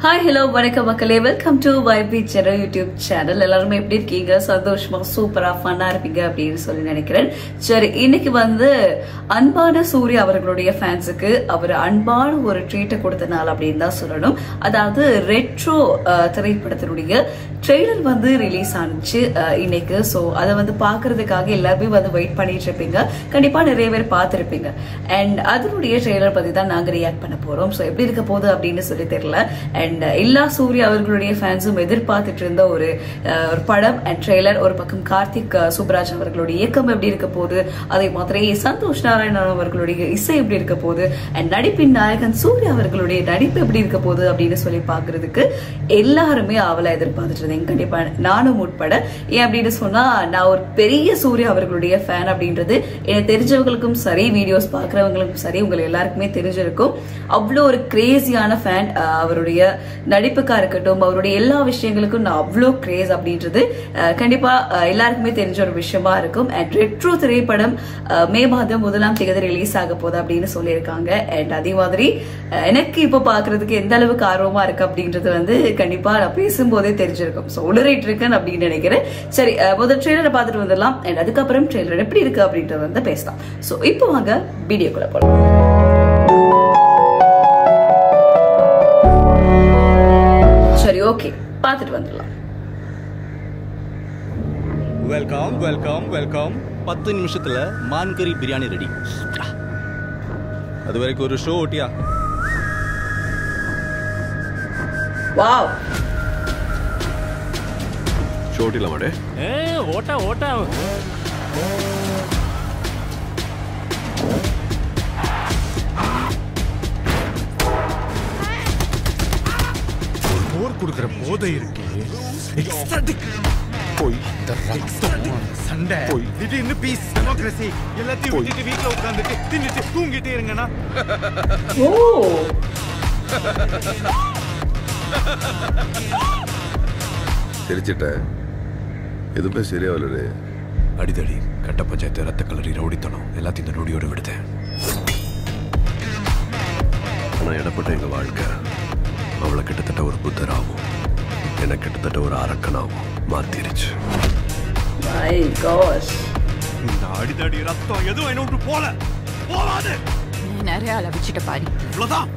Hi, hello, வணக்கம் மக்களே. Welcome to வைபி சேனல் யூடியூப் சேனல். எல்லாருமே எப்படி இருக்கீங்க? சந்தோஷமா சூப்பரா ஃபன்னா இருப்பீங்க அப்படின்னு சொல்லி நினைக்கிறேன். சரி, இன்னைக்கு அன்பான சூர்யா அவர்களுடைய ஃபேன்ஸுக்கு அவர் அன்பான ஒரு ட்ரீட்டை கொடுத்தனால அப்படின்னு தான் சொல்லணும். அதாவது ரெட்ரோ திரைப்படத்தினுடைய ட்ரெய்லர் ரிலீஸ் ஆனிச்சு இன்னைக்கு. ஸோ அதை பாக்குறதுக்காக எல்லாருமே வெயிட் பண்ணிட்டு இருப்பீங்க. கண்டிப்பா நிறைய பேர் பார்த்துருப்பீங்க. அண்ட் அதனுடைய ட்ரெய்லர் பத்தி தான் நாங்க ரியாக்ட் பண்ண போறோம். ஸோ எப்படி இருக்க போகுது அப்படின்னு சொல்லி தெரியல. அண்ட் எல்லா சூர்யா அவர்களுடைய ஃபேன்ஸும் எதிர்பார்த்துட்டு இருந்த ஒரு படம் அண்ட் ட்ரெய்லர். ஒரு பக்கம் கார்த்திக் சுப்ராஜ் அவர்களுடைய இயக்கம் எப்படி இருக்க போகுது, அதே மாதிரி சந்தோஷ் நாராயணன் அவர்களுடைய இசை எப்படி இருக்க போகுது, அண்ட் நடிப்பின் நாயகன் சூர்யா அவர்களுடைய நடிப்பு எப்படி இருக்க போகுது அப்படின்னு சொல்லி பாக்குறதுக்கு எல்லாருமே அவளை எதிர்பார்த்துட்டு இருந்தேன். கண்டிப்பா நானும் உட்பட. ஏன் அப்படின்னு சொன்னா, நான் ஒரு பெரிய சூர்யா அவர்களுடைய ஃபேன் அப்படின்றது எனக்கு தெரிஞ்சவங்களுக்கும் சரி, வீடியோஸ் பாக்குறவங்களுக்கும் சரி, உங்களுக்கு எல்லாருக்குமே தெரிஞ்சிருக்கும். அவ்வளோ ஒரு கிரேசியான ஃபேன். அவருடைய நடிப்புக்கா இருக்கட்டும், அவருடைய எல்லா விஷயங்களுக்கும் நான் அவ்வளோ கிரேஸ் அப்படின்றது கண்டிப்பா எல்லாருக்குமே தெரிஞ்ச ஒரு விஷயமா இருக்கும். அண்ட் ரெட்ரோ திரைப்படம் மே மாதம் 1ஆம் தேதி ரிலீஸ் ஆக போகுது அப்படின்னு சொல்லியிருக்காங்க. அண்ட் அதே மாதிரி எனக்கு இப்ப பாக்குறதுக்கு எந்த அளவுக்கு ஆர்வமா இருக்கு அப்படின்றது கண்டிப்பா நான் பேசும்போதே தெரிஞ்சிருக்கும். ஸோ உளறிட்டு இருக்கேன் அப்படின்னு நினைக்கிறேன். சரி, முதல் ட்ரெய்லரை பார்த்துட்டு வந்துடலாம். அண்ட் அதுக்கப்புறம் ட்ரெய்லர் எப்படி இருக்கு அப்படின்றத பேசலாம். ஸோ இப்போ வாங்க வீடியோக்குள்ள போகலாம். சரி, ஓகே, பார்த்துட்டு வந்துடலாம். Welcome welcome welcome. 10 நிமிஷத்துல மான்கறி பிரியாணி ரெடி. அது வரைக்கும் ஒரு ஷோ ஓட்டியா? வாவ், ஷோ ஓட்டில மாடே. ஓட்டா ஓட்டா. போர் கொடுக்கிற போதை இருக்கு. போய் சண்டை போய் திடீர்னு பீஸ் டெமோக்ரஸி எல்லாத்தையும் விட்டுட்டு வீட்டுல உட்காந்துட்டு தின்னுட்டு தூங்கிட்டே இருங்கண்ணா. ஓ, தெரிச்சிட்ட எதுவுமே சரியா வரல. அடிதடி, கட்ட பஞ்சாயத்து, ரத்த கலரி, ரவுடித்தனம் எல்லாத்தையும் இந்த நொடியோடு விடுதேன். ஆனா இடப்பட்ட எங்க வாழ்க்கை அவளை கிட்டத்தட்ட ஒரு புத்தராகவும் எனக்கு கிட்டத்தட்ட ஒரு அரக்கனாகவும் மாத்திருச்சு. My cash. இந்த அடிதடி ரத்தம் எதுவும் என்ன விட்டு போகாது. நிறைய அளவிச்சிட்ட பாடி. இவ்வளவுதான்.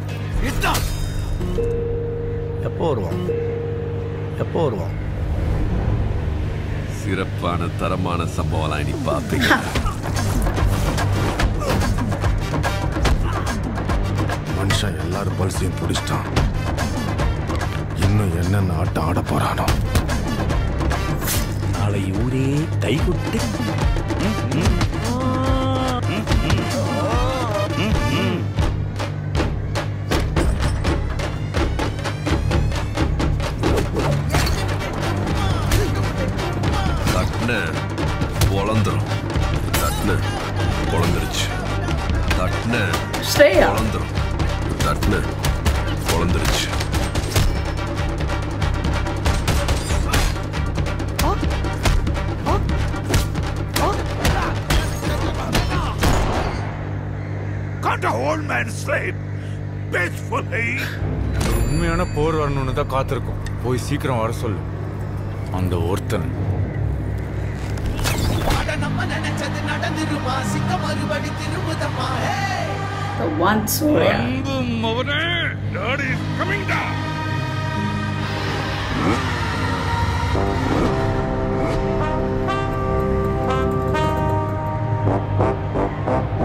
எப்போ வருவான்? சிறப்பான தரமான சம்பவம் இனி பார்ப்பீங்க. மனுஷன் எல்லாரும் பல்சையும் பிடிச்சிட்டான். இன்னும் என்னென்ன ஆட்டம் ஆட போறானோ. நாளை ஊரே கைகுட்டி. தட்ன பொழந்துரும். தட்ன பொழந்துருச்சு. தட்ன ஸ்ரேயா. பொழந்துரும். தட்ன பொழந்துருச்சு. உண்மையான போர் வரணும்னு தான் காத்திருக்கும். போய் சீக்கிரம் வர சொல்லு அந்த ஒருத்தன். The one Surya.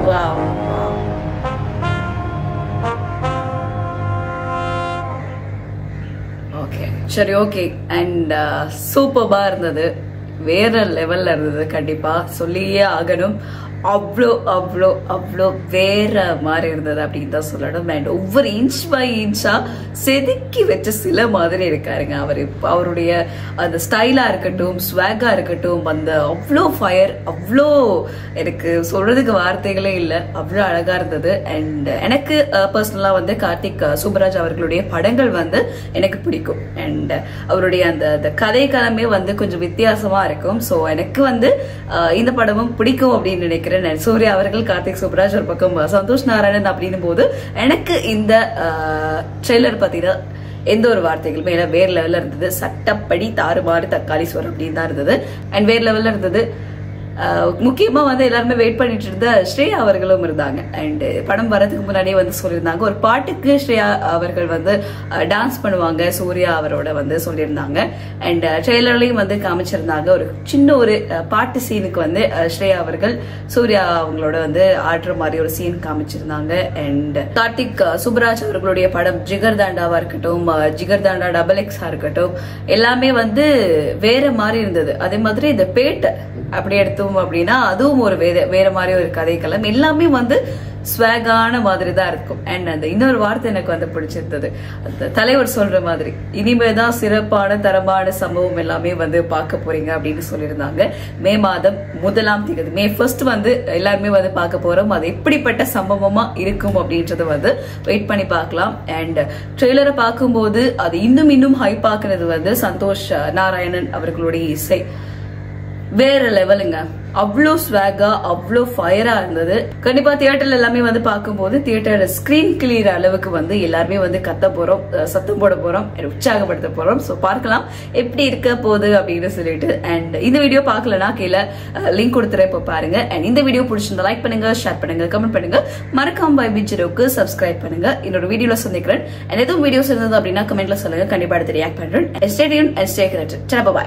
Wow. Okay, சரி, ஓகே. அண்ட் சூப்பர்பா இருந்தது. வேற லெவல்ல இருந்தது. கண்டிப்பா சொல்லியே ஆகணும். அவ்வளோ அவ்வளோ அவ்வளோ வேற மாதிரி இருந்தது அப்படின்னு தான் சொல்லணும். அண்ட் ஒவ்வொரு இன்ச் பை இன்ச்சா செதுக்கி வச்ச சில மாதிரி இருக்காருங்க அவர். அவருடைய அந்த ஸ்டைலா இருக்கட்டும், ஸ்வாகா இருக்கட்டும், அந்த அவ்வளோ ஃபயர், அவ்வளோ எனக்கு சொல்றதுக்கு வார்த்தைகளே இல்லை. அவ்வளோ அழகா இருந்தது. அண்ட் எனக்கு பர்சனலா கார்த்திக் சுப்ராஜ் அவர்களுடைய படங்கள் எனக்கு பிடிக்கும். அண்ட் அவருடைய அந்த கதை களமே கொஞ்சம் வித்தியாசமா இருக்கும். ஸோ எனக்கு இந்த படமும் பிடிக்கும் அப்படின்னு நினைக்கிறேன். சூர்யா அவர்கள், கார்த்திக் சுப்ராஜ் ஒரு பக்கம், சந்தோஷ் நாராயணன் அப்படின்னும் போது எனக்கு இந்த ட்ரெய்லர் பத்தின எந்த ஒரு வார்த்தைகளுமே வேற லெவல்ல இருந்தது. சட்டப்படி தாறுமாறு தக்காளி சோறு அப்படின்னு தான் இருந்தது. அண்ட் வேற லெவல்ல இருந்தது. முக்கியமா எல்லாருமே வெயிட் பண்ணிட்டு இருந்த ஸ்ரேயா அவர்களும் இருந்தாங்க. அண்ட் படம் வரதுக்கு முன்னாடியே சொல்லியிருந்தாங்க ஒரு பாட்டுக்கு ஸ்ரேயா அவர்கள் டான்ஸ் பண்ணுவாங்க சூர்யா அவரோட சொல்லியிருந்தாங்க. அண்ட் ட்ரெய்லர்லயும் காமிச்சிருந்தாங்க ஒரு சின்ன ஒரு பாட்டு சீனுக்கு ஸ்ரேயா அவர்கள் சூர்யா அவங்களோட ஆடுற மாதிரி ஒரு சீன் காமிச்சிருந்தாங்க. அண்ட் கார்த்திக் சுப்ராஜ் அவர்களுடைய படம் ஜிகர் தாண்டாவா இருக்கட்டும், ஜிகர் தாண்டா XX இருக்கட்டும், எல்லாமே வேற மாதிரி இருந்தது. அதே மாதிரி இந்த பேட்டை அப்படி எடுத்தோம் அப்படின்னா அதுவும் ஒரு வேற மாதிரி ஒரு கதைக்களம். எல்லாமே ஸ்வாகான மாதிரி தான் இருக்கும். அண்ட் அந்த இன்னொரு வார்த்தை எனக்கு பிடிச்சிருந்தது. அந்த தலைவர் சொல்ற மாதிரி இனிமேதான் சிறப்பான தரமான சம்பவம் எல்லாமே பார்க்க போறீங்க அப்படின்னு சொல்லியிருந்தாங்க. மே மாதம் 1ஆம் தேதி மே 1 எல்லாருமே பார்க்க போறோம். அது எப்படிப்பட்ட சம்பவமா இருக்கும் அப்படின்றது வெயிட் பண்ணி பார்க்கலாம். அண்ட் ட்ரெய்லரை பார்க்கும்போது அது இன்னும் ஹைப் ஆக்குறது சந்தோஷ் நாராயணன் அவர்களுடைய இசை வேற லெவலுங்க. அவ்வளோ ஸ்வாகா அவ்வளோ ஃபயரா இருந்தது. கண்டிப்பா தியேட்டர்ல எல்லாமே பார்க்கும்போது தியேட்டர் ஸ்கிரீன் கிளியர் அளவுக்கு எல்லாருமே கத்த போறோம், சத்தம் போட போறோம், உற்சாகப்படுத்த போறோம். சோ பார்க்கலாம் எப்படி இருக்க போகுது அப்படின்னு சொல்லிட்டு. அண்ட் இந்த வீடியோ பார்க்கலனா கீழே லிங்க் கொடுத்துறேன், இப்போ பாருங்க. அண்ட் இந்த வீடியோ பிடிச்சிருந்தா லைக் பண்ணுங்க, ஷேர் பண்ணுங்க, கமெண்ட் பண்ணுங்க, மறக்காம வைபி ஜீரோக்கு சப்ஸ்கிரைப் பண்ணுங்க. இன்னொரு வீடியோல சந்திக்கிறேன். அண்ட் எதுவும் வீடியோஸ் இருந்தது அப்படின்னா கமெண்ட்ல சொல்லுங்க, கண்டிப்பா எடுத்து ரியாக்ட் பண்றேன். Stay tuned and stay connected. By.